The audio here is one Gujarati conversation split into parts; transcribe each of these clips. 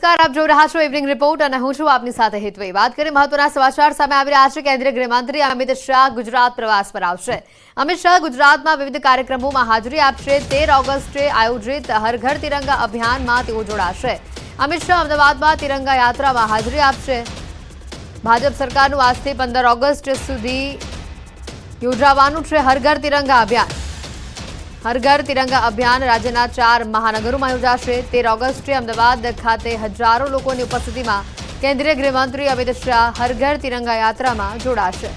નમસ્કાર, આપ જોઈ રહ્યા છો ઇવનિંગ રિપોર્ટ અને હું છું આપની સાથે હેતવી। વાત કરીએ મહત્વના સમાચાર સામે આવી રહ્યા છે। કેન્દ્રીય ગૃહમંત્રી અમિત શાહ ગુજરાત પ્રવાસ પર આવશે। અમિત શાહ ગુજરાતમાં વિવિધ કાર્યક્રમોમાં હાજરી આપશે। 13 ઓગસ્ટે આયોજિત હર ઘર તિરંગા અભિયાનમાં તેઓ જોડાશે। અમિત શાહ અમદાવાદમાં તિરંગા યાત્રામાં હાજરી આપશે। ભાજપ સરકારનું આજથી 15 ઓગસ્ટ સુધી યોજાવાનું છે હર ઘર તિરંગા અભિયાન। हर घर तिरंगा अभियान राज्यના 4 મહાનગરોમાં યોજાશે। 13 ઓગસ્ટે અમદાવાદ ખાતે હજારો લોકોની ઉપસ્થિતિમાં કેન્દ્રીય ગૃહમંત્રી અમિત શાહ હર ઘર તિરંગા યાત્રામાં જોડાશે।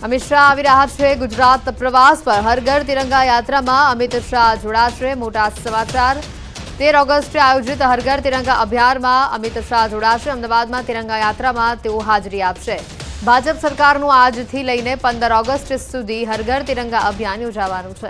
અમિત શાહ આવી રહ્યા છે ગુજરાત પ્રવાસ પર। હર ઘર તિરંગા યાત્રામાં અમિત શાહ જોડાશે। મોટા સમાચાર। 13 ઓગસ્ટે આયોજિત હર ઘર तिरंगा અભિયાનમાં અમિત શાહ જોડાશે। અમદાવાદમાં तिरंगा યાત્રામાં તેઓ હાજરી આપશે। ભાજપ સરકારનું આજથી લઈને 15 ઓગસ્ટ સુધી હર ઘર तिरंगा અભિયાન યોજાવાનું છે।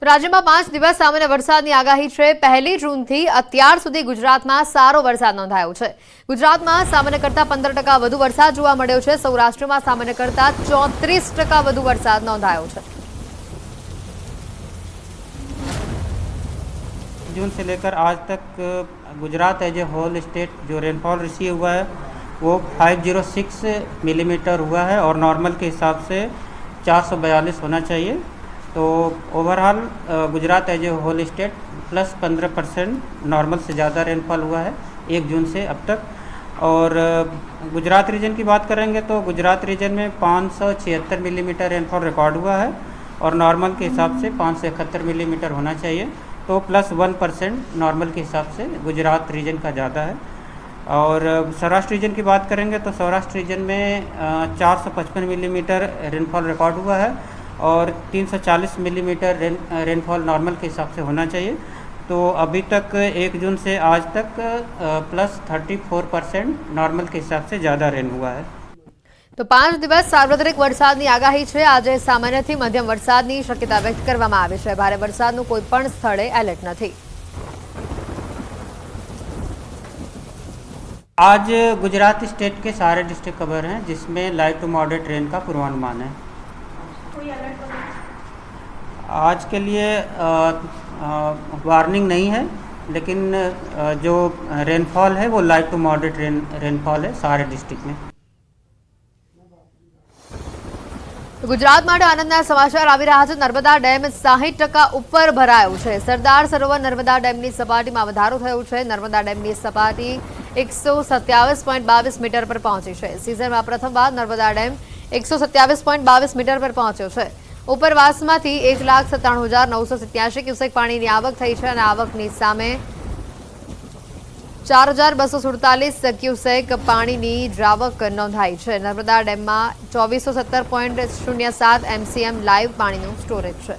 રાજ્યમાં 5 દિવસ સામાન્ય વરસાદની આગાહી છે। 1 જૂનથી અત્યાર સુધી ગુજરાતમાં સારો વરસાદ નોંધાયો છે। ગુજરાતમાં સામાન્ય કરતાં 15% વધુ વરસાદ જોવા મળ્યો છે। સૌરાષ્ટ્રમાં સામાન્ય કરતાં 34% વધુ વરસાદ નોંધાયો છે। जून से लेकर आज तक Gujarat as a whole state जो रेनफॉल रिसीव हुआ है वो 506 मिलीमीटर हुआ है और नॉर्मल के हिसाब से 442 होना चाहिए। तो overall Gujarat as a whole state plus 15% normal से ज़्यादा रेनफॉल हुआ है 1 जून से अब तक। और गुजरात रीजन की बात करेंगे तो गुजरात रीजन में 576 मिलीमीटर रेनफॉल रिकॉर्ड हुआ है और नॉर्मल के हिसाब से 571 मिलीमीटर होना चाहिए। तो प्लस 1% नॉर्मल के हिसाब से गुजरात रीजन का ज़्यादा है। और सौराष्ट्र रीजन की बात करेंगे तो सौराष्ट्र रीजन में 455 मिलीमीटर रेनफॉल रिकॉर्ड हुआ है और 340 मिलीमीटर रेनफॉल नॉर्मल के हिसाब से होना चाहिए। तो अभी तक 1 जून से आज तक प्लस 34% नॉर्मल के हिसाब से ज़्यादा रेन हुआ है। तो 5 દિવસ સાર્વત્રિક વરસાદની આગાહી છે। આજે સામાન્યથી મધ્યમ વરસાદની શક્યતા વ્યક્ત કરવામાં આવી છે। ભારે વરસાદનું કોઈ પણ સ્થળે એલર્ટ નથી। आज गुजरात स्टेट के सारे डिस्ट्रिक्ट कवर हैं जिसमें लाइट टू मॉडरेट रेन का पूर्वानुमान है। कोई अलर्ट आज के लिए वार्निंग नहीं है, लेकिन जो रेनफॉल है वो लाइट टू मॉडरेट रेनफॉल है सारे डिस्ट्रिक्ट में। गुजरात માટે આનંદના સમાચાર આવી રહ્યા છે। નર્મદા ડેમ 60% ઉપર ભરાયો છે। સરદાર સરોવર નર્મદા ડેમની સપાટીમાં વધારો થયો છે। નર્મદા ડેમની સપાટી 127.22 મીટર પર પહોંચી છે। સિઝનમાં પ્રથમવાર નર્મદા ડેમ 127.22 મીટર પર પહોંચ્યો છે। ઉપરવાસમાંથી 1,97,987 ક્યુસેક પાણીની આવક થઈ છે અને આવકની સામે 4,247 ક્યુસેક પાણીની જાવક નોંધાઈ છે। નર્મદા ડેમમાં 2417.07 MCM લાઈવ પાણીનું સ્ટોરેજ છે।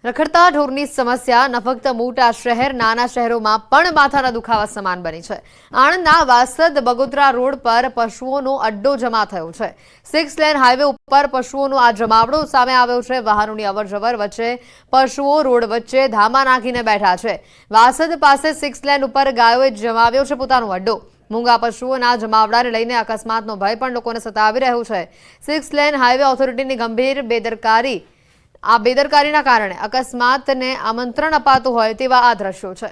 રખડતા ઢોરની સમસ્યા ન ફક્ત મોટા શહેર, નાના શહેરોમાં પણ માથાના દુખાવા સમાન બની છે। આણંદના વાસદ બગોદરા રોડ પર પશુઓનો અડ્ડો જમા થયો છે। 6 લેન હાઈવે ઉપર પશુઓનો આ જમાવડો સામે આવ્યો છે। વાહનોની અવરજવર વચ્ચે પશુઓ રોડ વચ્ચે ધામા નાખીને બેઠા છે। વાસદ પાસે 6 લેન ઉપર ગાયોએ જમાવ્યો છે પોતાનો અડ્ડો। મૂંગા પશુઓના જમાવડાને લઈને અકસ્માતનો ભય પણ લોકોને સતાવી રહ્યો છે। 6 લેન હાઈવે ઓથોરિટીની ગંભીર બેદરકારીના કારણે અકસ્માતને આમંત્રણ અપાતું હોય તેવા આ દ્રશ્યો છે।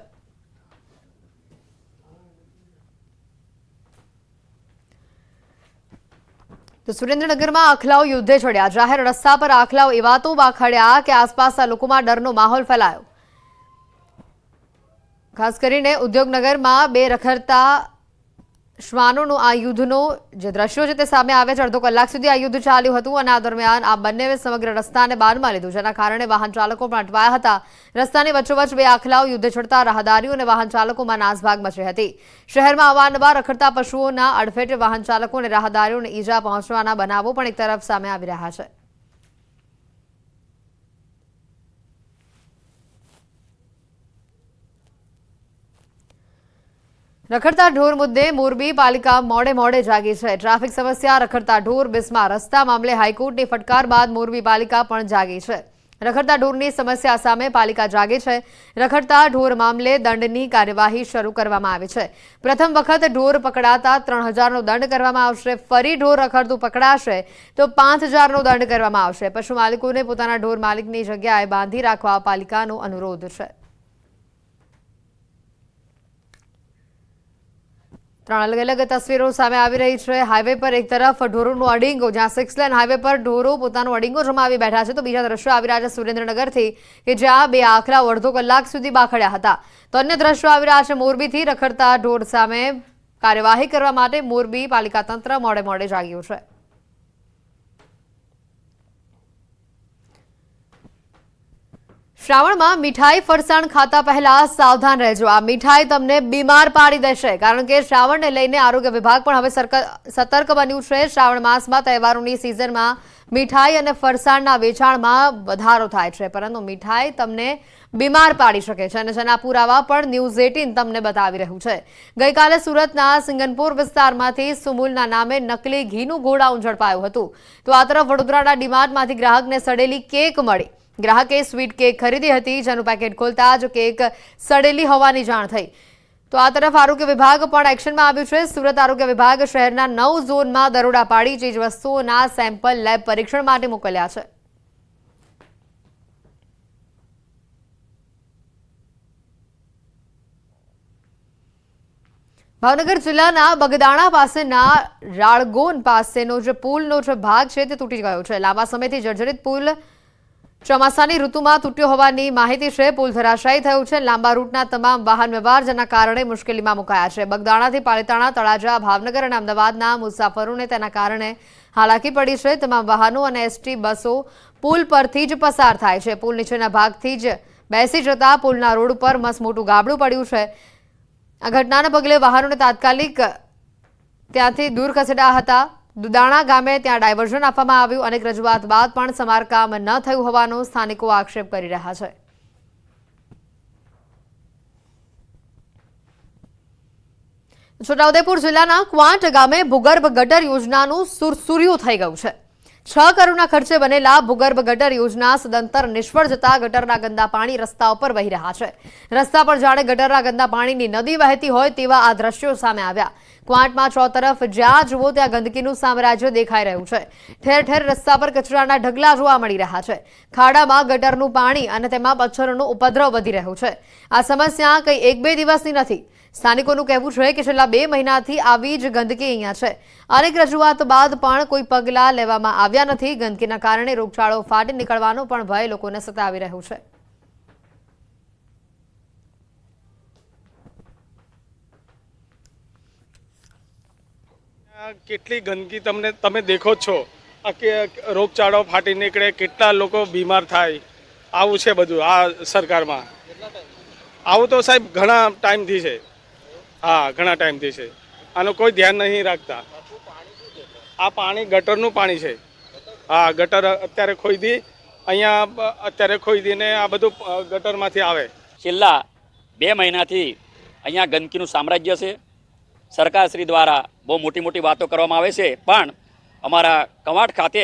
તો સુરેન્દ્રનગરમાં આખલાઓ યુદ્ધે ચડ્યા। જાહેર રસ્તા પર આખલાઓ એવા તો બાખડ્યા કે આસપાસના લોકોમાં ડરનો માહોલ ફેલાયો। ખાસ કરીને ઉદ્યોગનગરમાં 2 રખડતા શ્વાનોનો આ યુદ્ધનો જે દ્રશ્યો છે તે સામે આવ્યા છે। અડધો કલાક સુધી આ યુદ્ધ ચાલ્યું હતું અને આ દરમિયાન આ બંનેએ સમગ્ર રસ્તાને બાનમાં લીધું, જેના કારણે વાહન ચાલકો પણ અટવાયા હતા। રસ્તાની વચ્ચોવચ્ચ 2 આખલાઓ યુદ્ધ છડતા રાહદારીઓ અને વાહન ચાલકોમાં નાસભાગ મચી હતી। શહેરમાં અવારનવાર રખડતા પશુઓના અડફેટે વાહન ચાલકો અને રાહદારીઓને ઈજા પહોંચવાના બનાવો પણ એક તરફ સામે આવી રહ્યા છે। રખડતા ઢોર મુદ્દે મોરબી પાલિકા મોડે જાગી છે। ટ્રાફિક સમસ્યા, રખડતા ઢોર, બિસ્માર રસ્તા મામલે હાઈકોર્ટની ફટકાર બાદ મોરબી પાલિકા પણ જાગી છે। રખડતા ઢોરની સમસ્યા સામે પાલિકા જાગી છે। રખડતા ઢોર મામલે દંડની કાર્યવાહી શરૂ કરવામાં આવી છે। પ્રથમ વખત ઢોર પકડાતા 3000નો દંડ કરવામાં આવશે। ફરી ઢોર રખડતું પકડાશે તો 5000નો દંડ કરવામાં આવશે। પશુ માલિકોને પોતાના ઢોર માલિકની જગ્યાએ બાંધી રાખવા પાલિકાનો અનુરોધ છે। 3 अलग-अलग तस्वीरों सामे આવી રહી છે। હાઈવે પર એક તરફ ઢોરોનો અડીંગો, જ્યાં 6 લેન હાઈવે પર ઢોરો પોતાનો અડીંગો જમાવી બેઠા છે, તો બીજા દ્રશ્યો આવી રહ્યા છે સુરેન્દ્રનગરથી, કે જ્યાં બે આખલા અડધો કલાક સુધી બાખડ્યા હતા। તો અન્ય દ્રશ્યો આવી રહ્યા છે મોરબીથી। રખડતા ઢોર સામે કાર્યવાહી કરવા માટે મોરબી પાલિકા તંત્ર મોડે જાગ્યું છે। શ્રાવણમાં મીઠાઈ ફરસાણ ખાતા પહેલા સાવધાન રહેજો। આ મીઠાઈ તમને બીમાર પાડી દેશે, કારણ કે શ્રાવણને લઈને આરોગ્ય વિભાગ પણ હવે સતર્ક બન્યું છે। શ્રાવણ માસમાં તહેવારોની સિઝનમાં મીઠાઈ અને ફરસાણના વેચાણમાં વધારો થાય છે, પરંતુ મીઠાઈ તમને બીમાર પાડી શકે છે, અને જેના પુરાવા પણ ન્યૂઝ 18 તમને બતાવી રહ્યું છે। ગઈકાલે સુરતના સિંગનપુર વિસ્તારમાંથી સુમુલના નામે નકલી ઘીનું ગોડાઉન ઝડપાયું હતું। તો આ તરફ વડોદરાના ડીમાર્ટમાંથી ગ્રાહકને સડેલી કેક મળી। ગ્રાહકે સ્વીટ કેક ખરીદી હતી, જેનું પેકેટ ખોલતા જ કેક સડેલી હોવાની જાણ થઈ। તો આ તરફ આરોગ્ય વિભાગ પણ એક્શનમાં આવ્યું છે। સુરત આરોગ્ય વિભાગ શહેરના 9 ઝોનમાં દરોડા પાડી ચીજવસ્તુઓના સેમ્પલ લેબ પરીક્ષણ માટે મોકલ્યા છે। ભાવનગર જિલ્લાના બગદાણા પાસેના રાળગોન પાસેનો જે પુલનો જે ભાગ છે તે તૂટી ગયો છે। લાંબા સમયથી જર્જરિત પુલ ચોમાસાની ઋતુમાં તૂટ્યો હોવાની માહિતી છે। પુલ ધરાશાયી થયો છે। લાંબા રૂટના તમામ વાહન વ્યવહાર જેના કારણે મુશ્કેલીમાં મુકાયા છે। બગદાણાથી પાલિતાણા, તળાજા, ભાવનગર અને અમદાવાદના મુસાફરોને તેના કારણે હાલાકી પડી છે। તમામ વાહનો અને એસટી બસો પુલ પરથી જ પસાર થાય છે। પુલ નીચેના ભાગથી જ બેસી જતા પુલના રોડ પર મસમોટું ગાબડું પડ્યું છે। આ ઘટનાને પગલે વાહનોને તાત્કાલિક ત્યાંથી દૂર ખસેડાયા હતા। દુદાણા ગામે ત્યાં ડાયવર્ઝન આપવામાં આવ્યું। અનેક રજૂઆત બાદ પણ સમારકામ ન થયું હોવાનો સ્થાનિકો આક્ષેપ કરી રહ્યા છે। છોટાઉદેપુર જિલ્લાના ક્વાંટ ગામે ભૂગર્ભ ગટર યોજનાનું સુરસુર્યું થઈ ગયું છે। 6 કરોડના ખર્ચે બનેલા ભૂગર્ભ ગટર યોજના સદંતર નિષ્ફળ જતા ગટરના ગંદા પાણી રસ્તા ઉપર વહી રહ્યા છે। રસ્તા પર જાણે ગટરના ગંદા પાણીની નદી વહેતી હોય તેવા આ દ્રશ્યો સામે આવ્યા। ક્વાંટમાં ચોતરફ જ્યાં જુઓ ત્યાં ગંદકીનું સામ્રાજ્ય દેખાઈ રહ્યું છે। ઠેર ઠેર રસ્તા પર કચરાના ઢગલા જોવા મળી રહ્યા છે। ખાડામાં ગટરનું પાણી અને તેમાં મચ્છરોનો ઉપદ્રવ વધી રહ્યો છે। આ સમસ્યા કંઈ 1-2 દિવસની નથી। સ્થાનિકોનું કહેવું છે કે છેલ્લા 2 મહિનાથી આવી જ ગંદકી અહીંયા છે। અનેક રજૂઆત બાદ પણ કોઈ પગલાં લેવામાં આવ્યા નથી। ગંદકીના કારણે રોગચાળો ફાટી નીકળવાનો પણ ભય લોકોને સતાવી રહ્યું છે। કેટલી ગંદકી તમે દેખો છો। કે રોગચાળો ફાટી નીકળે, કેટલા લોકો બીમાર થાય, આવું છે બધું આ સરકારમાં। આવું તો સાહેબ ઘણા ટાઈમથી છે। હા, ઘણા ટાઈમથી છે। આનું કોઈ ધ્યાન નહીં રાખતા। આ પાણી ગટરનું પાણી છે। હા, ગટર અત્યારે ખોદી, અહીંયા અત્યારે ખોદીને આ બધું ગટરમાંથી આવે। છેલ્લા 2 મહિનાથી અહીંયા ગંદકીનું સામ્રાજ્ય છે। સરકારશ્રી દ્વારા બહુ મોટી વાતો કરવામાં આવે છે, પણ અમારા કવાંટ ખાતે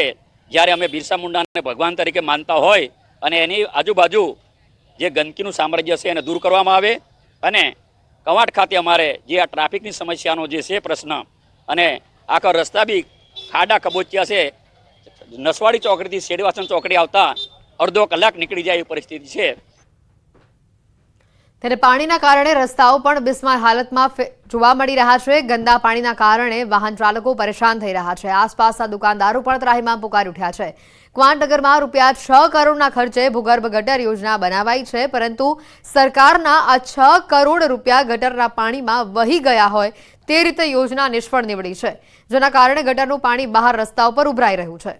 જ્યારે અમે બિરસા મુંડાને ભગવાન તરીકે માનતા હોય અને એની આજુબાજુ જે ગંદકીનું સામ્રાજ્ય છે એને દૂર કરવામાં આવે, અને કવાંટ ખાતે અમારે જે આ ટ્રાફિકની સમસ્યાનો જે છે પ્રશ્ન, અને આખા રસ્તા બી ખાડા કબોચિયા છે। નસવાડી ચોકડીથી શેડવાસન ચોકડી આવતા અડધો કલાક નીકળી જાય એવી પરિસ્થિતિ છે। ત્યારે પાણીના કારણે રસ્તાઓ પણ બિસ્માર હાલતમાં જોવા મળી રહ્યા છે। ગંદા પાણીના કારણે વાહન ચાલકો પરેશાન થઈ રહ્યા છે। આસપાસના દુકાનદારો પણ ત્રાહિમામ પુકારી ઉઠ્યા છે। ક્વાંટનગરમાં રૂપિયા 6 કરોડના ખર્ચે ભૂગર્ભ ગટર યોજના બનાવાઈ છે, પરંતુ સરકારના આ 6 કરોડ રૂપિયા ગટરના પાણીમાં વહી ગયા હોય તે રીતે યોજના નિષ્ફળ નીવડી છે, જેના કારણે ગટરનું પાણી બહાર રસ્તા ઉપર ઉભરાઈ રહ્યું છે।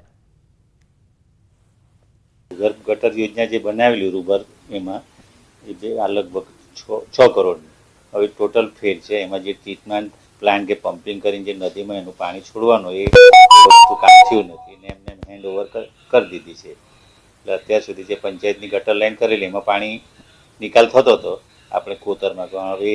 ભૂગર્ભ ગટર યોજના જે બનાવેલી રૂબર, એમાં એ જે આ લગભગ 6 કરોડ હવે ટોટલ ફેર છે। એમાં જે ટ્રીટમેન્ટ પ્લાન્ટ કે પમ્પિંગ કરીને જે નદીમાં એનું પાણી છોડવાનું એ વસ્તુ કામ થયું નથી, ને એમને હેન્ડ ઓવર કરી દીધી છે। એટલે અત્યાર સુધી જે પંચાયતની ગટર લાઈન કરેલી એમાં પાણી નિકાલ થતો હતો આપણે કોતરમાં, હવે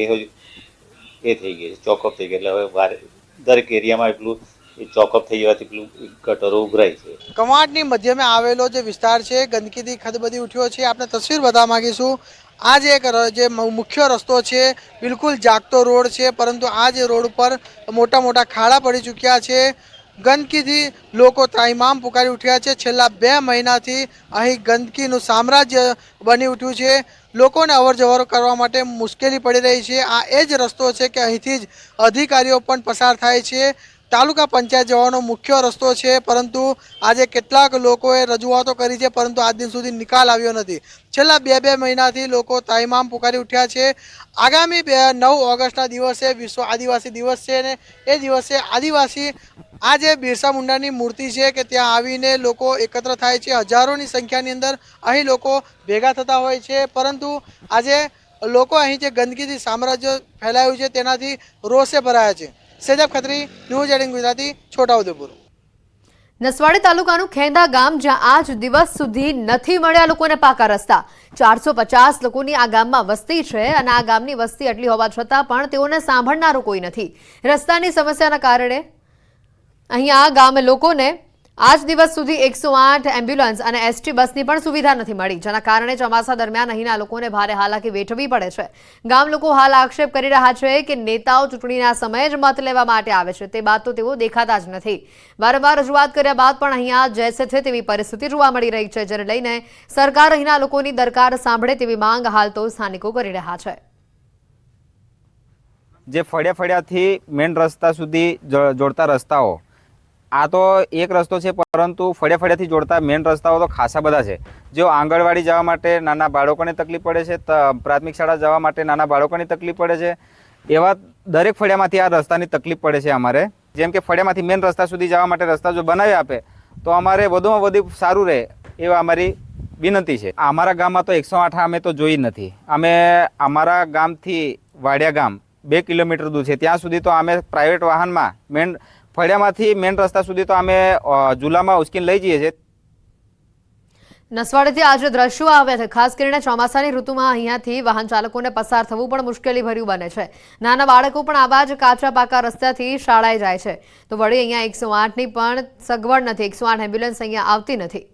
એ થઈ ગઈ છે, ચોકઅપ થઈ ગઈ। એટલે હવે દરેક એરિયામાં એટલું એ ચોકઅપ થઈ જવાથી પેલું ગટરો ઉભરાય છે. કવાંટની મધ્યમાં આવેલો જે વિસ્તાર છે ગંદકીથી ખદબદી ઉઠ્યો છે. આપણે તસવીર બતાવવા માંગીશું. આ જે મુખ્ય રસ્તો છે બિલકુલ જાગતો રોડ છે, પરંતુ આ જે રોડ પર મોટા મોટા ખાડા પડી ચૂક્યા છે. ગંદકીથી લોકો ત્રાહિમામ પુકારી ઉઠ્યા છે. છેલ્લા 2 મહિનાથી અહીં ગંદકીનું સામ્રાજ્ય બની ઉઠ્યું છે. લોકોને અવર જવર કરવા માટે મુશ્કેલી પડી રહી છે. આ એ જ રસ્તો છે કે અહીંથી જ અધિકારીઓ પણ પસાર થાય છે. તાલુકા પંચાયત જવાનો મુખ્ય રસ્તો છે, પરંતુ આજે કેટલાક લોકોએ રજૂઆતો કરી છે, પરંતુ આજ દિન સુધી નિકાલ આવ્યો નથી. છેલ્લા 2 મહિનાથી લોકો તાઇમામ પુકારી ઉઠ્યા છે. આગામી 9 ઓગસ્ટના દિવસે વિશ્વ આદિવાસી દિવસ છે અને એ દિવસે આદિવાસી આ જે બિરસા મુંડાની મૂર્તિ છે કે ત્યાં આવીને લોકો એકત્ર થાય છે. હજારોની સંખ્યાની અંદર અહીં લોકો ભેગા થતા હોય છે, પરંતુ આજે લોકો અહીં જે ગંદકીથી સામ્રાજ્ય ફેલાયું છે તેનાથી રોષે ભરાયા છે. સેજબ ખત્રી, ન્યૂઝ 18 ગુજરાતી, છોટાઉદેપુર. નસવાડી તાલુકાનું ખેંદા ગામ, જ્યાં આજ દિવસ સુધી નથી મળ્યા લોકોને પાકા રસ્તા. 450 લોકોની આ ગામમાં વસ્તી છે અને આ ગામની વસ્તી એટલી હોવા છતાં પણ તેઓને સાંભળનારું કોઈ નથી. રસ્તાની સમસ્યાના કારણે અહીં આ ગામ લોકોને આજ દિવસ સુધી 108 એમ્બ્યુલન્સ અને એસટી બસની પણ સુવિધા નથી મળી, જેના કારણે ચોમાસા દરમિયાન અહીંના લોકોને ભારે હાલાકી વેઠવી પડે છે. ગામ લોકો હાલ આક્ષેપ કરી રહ્યા છે કે નેતાઓ ચૂંટણીના સમયે જ મત લેવા માટે આવે છે, તે બાદ તો તેઓ દેખાતા જ નથી. વારંવાર રજૂઆત કર્યા બાદ પણ અહીંયા જૈસે છે તેવી પરિસ્થિતિ જોવા મળી રહી છે, જેને લઈને સરકાર અહીંના લોકોની દરકાર સાંભળે તેવી માંગ હાલ તો સ્થાનિકો કરી રહ્યા છે. જે ફળિયાથી મેઇન રસ્તા સુધી જોડતા રસ્તાઓ, આ તો એક રસ્તો છે, પરંતુ ફળિયાથી જોડતા મેઇન રસ્તાઓ તો ખાસા બધા છે. જો આંગણવાડી જવા માટે નાના બાળકોને તકલીફ પડે છે, પ્રાથમિક શાળા જવા માટે નાના બાળકોને તકલીફ પડે છે, એવા દરેક ફળિયામાંથી આ રસ્તાની તકલીફ પડે છે અમારે. જેમ કે ફળિયામાંથી મેઇન રસ્તા સુધી જવા માટે રસ્તા જો બનાવી આપે તો અમારે વધુમાં વધુ સારું રહે એવા અમારી વિનંતી છે. અમારા ગામમાં તો 108 અમે તો જોઈ નથી. અમે અમારા ગામથી વાડિયા ગામ 2 કિલોમીટર દૂર છે, ત્યાં સુધી તો અમે પ્રાઇવેટ વાહનમાં ફળિયામાંથી મેઇન રસ્તા સુધી તો અમે ઝૂલામાં ઉચકીને લઈ જઈએ છીએ. નસવાડીથી આજે દ્રશ્યો આવ્યા છે. ખાસ કરીને ચોમાસાની ઋતુમાં અહીંયાથી વાહન ચાલકોને પસાર થવું પણ મુશ્કેલી ભર્યું બને છે. નાના બાળકો પણ આવા જ કાચા પાકા રસ્તાથી શાળાએ જાય છે, તો વળી અહીંયા 108ની પણ સગવડ નથી. 108 એમ્બ્યુલન્સ અહીંયા આવતી નથી.